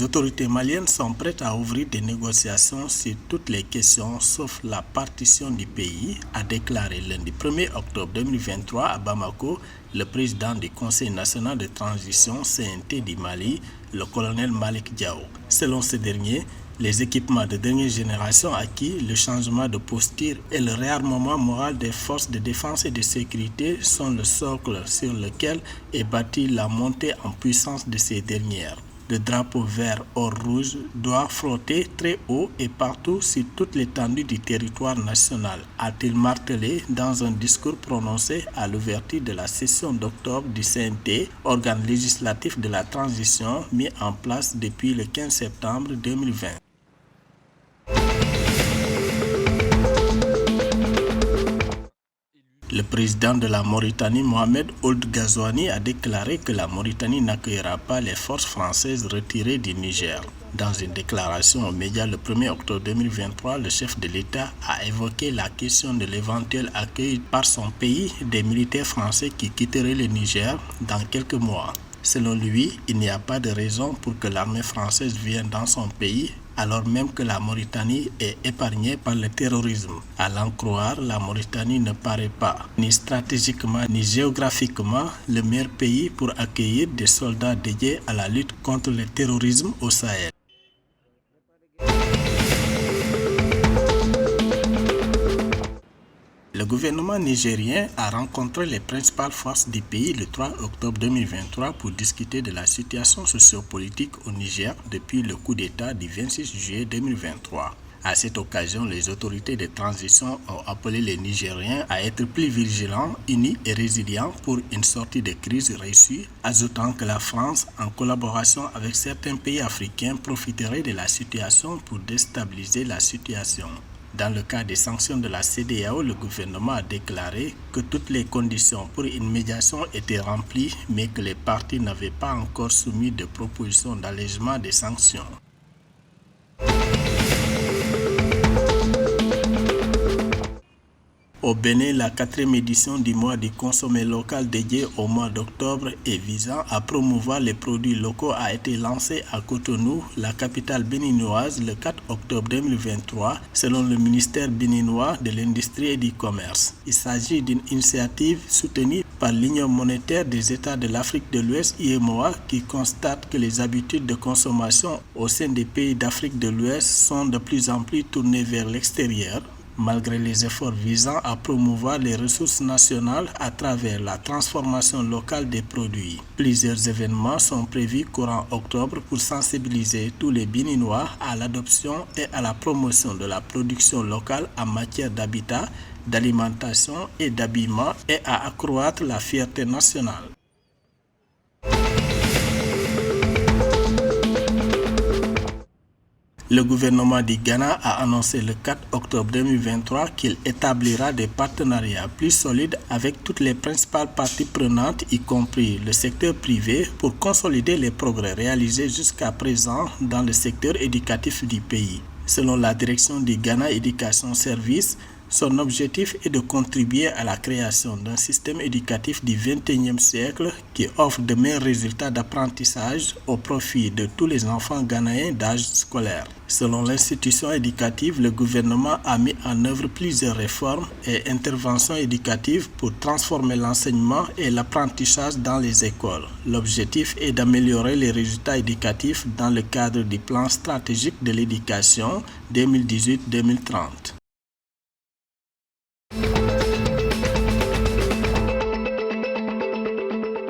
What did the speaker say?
Les autorités maliennes sont prêtes à ouvrir des négociations sur toutes les questions sauf la partition du pays, a déclaré lundi 1er octobre 2023 à Bamako le président du Conseil national de transition CNT du Mali, le colonel Malick Diao. Selon ce dernier, les équipements de dernière génération acquis, le changement de posture et le réarmement moral des forces de défense et de sécurité sont le socle sur lequel est bâtie la montée en puissance de ces dernières. Le drapeau vert or rouge doit flotter très haut et partout sur toute l'étendue du territoire national, a-t-il martelé dans un discours prononcé à l'ouverture de la session d'octobre du CNT, organe législatif de la transition mis en place depuis le 15 septembre 2020. Le président de la Mauritanie, Mohamed Ould Ghazouani, a déclaré que la Mauritanie n'accueillera pas les forces françaises retirées du Niger. Dans une déclaration aux médias le 1er octobre 2023, le chef de l'État a évoqué la question de l'éventuel accueil par son pays des militaires français qui quitteraient le Niger dans quelques mois. Selon lui, il n'y a pas de raison pour que l'armée française vienne dans son pays alors même que la Mauritanie est épargnée par le terrorisme. À l'en croire, la Mauritanie ne paraît pas, ni stratégiquement ni géographiquement, le meilleur pays pour accueillir des soldats dédiés à la lutte contre le terrorisme au Sahel. Le gouvernement nigérien a rencontré les principales forces du pays le 3 octobre 2023 pour discuter de la situation sociopolitique au Niger depuis le coup d'État du 26 juillet 2023. À cette occasion, les autorités de transition ont appelé les Nigériens à être plus vigilants, unis et résilients pour une sortie de crise réussie, ajoutant que la France, en collaboration avec certains pays africains, profiterait de la situation pour déstabiliser la situation. Dans le cas des sanctions de la CEDEAO, le gouvernement a déclaré que toutes les conditions pour une médiation étaient remplies, mais que les partis n'avaient pas encore soumis de propositions d'allègement des sanctions. Au Bénin, la 4e édition du mois du consommé local dédié au mois d'octobre et visant à promouvoir les produits locaux a été lancée à Cotonou, la capitale béninoise, le 4 octobre 2023, selon le ministère béninois de l'Industrie et du Commerce. Il s'agit d'une initiative soutenue par l'Union monétaire des États de l'Afrique de l'Ouest, UEMOA, qui constate que les habitudes de consommation au sein des pays d'Afrique de l'Ouest sont de plus en plus tournées vers l'extérieur, malgré les efforts visant à promouvoir les ressources nationales à travers la transformation locale des produits. Plusieurs événements sont prévus courant octobre pour sensibiliser tous les Béninois à l'adoption et à la promotion de la production locale en matière d'habitat, d'alimentation et d'habillement et à accroître la fierté nationale. Le gouvernement du Ghana a annoncé le 4 octobre 2023 qu'il établira des partenariats plus solides avec toutes les principales parties prenantes, y compris le secteur privé, pour consolider les progrès réalisés jusqu'à présent dans le secteur éducatif du pays. Selon la direction du Ghana Education Service, son objectif est de contribuer à la création d'un système éducatif du XXIe siècle qui offre de meilleurs résultats d'apprentissage au profit de tous les enfants ghanéens d'âge scolaire. Selon l'institution éducative, le gouvernement a mis en œuvre plusieurs réformes et interventions éducatives pour transformer l'enseignement et l'apprentissage dans les écoles. L'objectif est d'améliorer les résultats éducatifs dans le cadre du plan stratégique de l'éducation 2018-2030.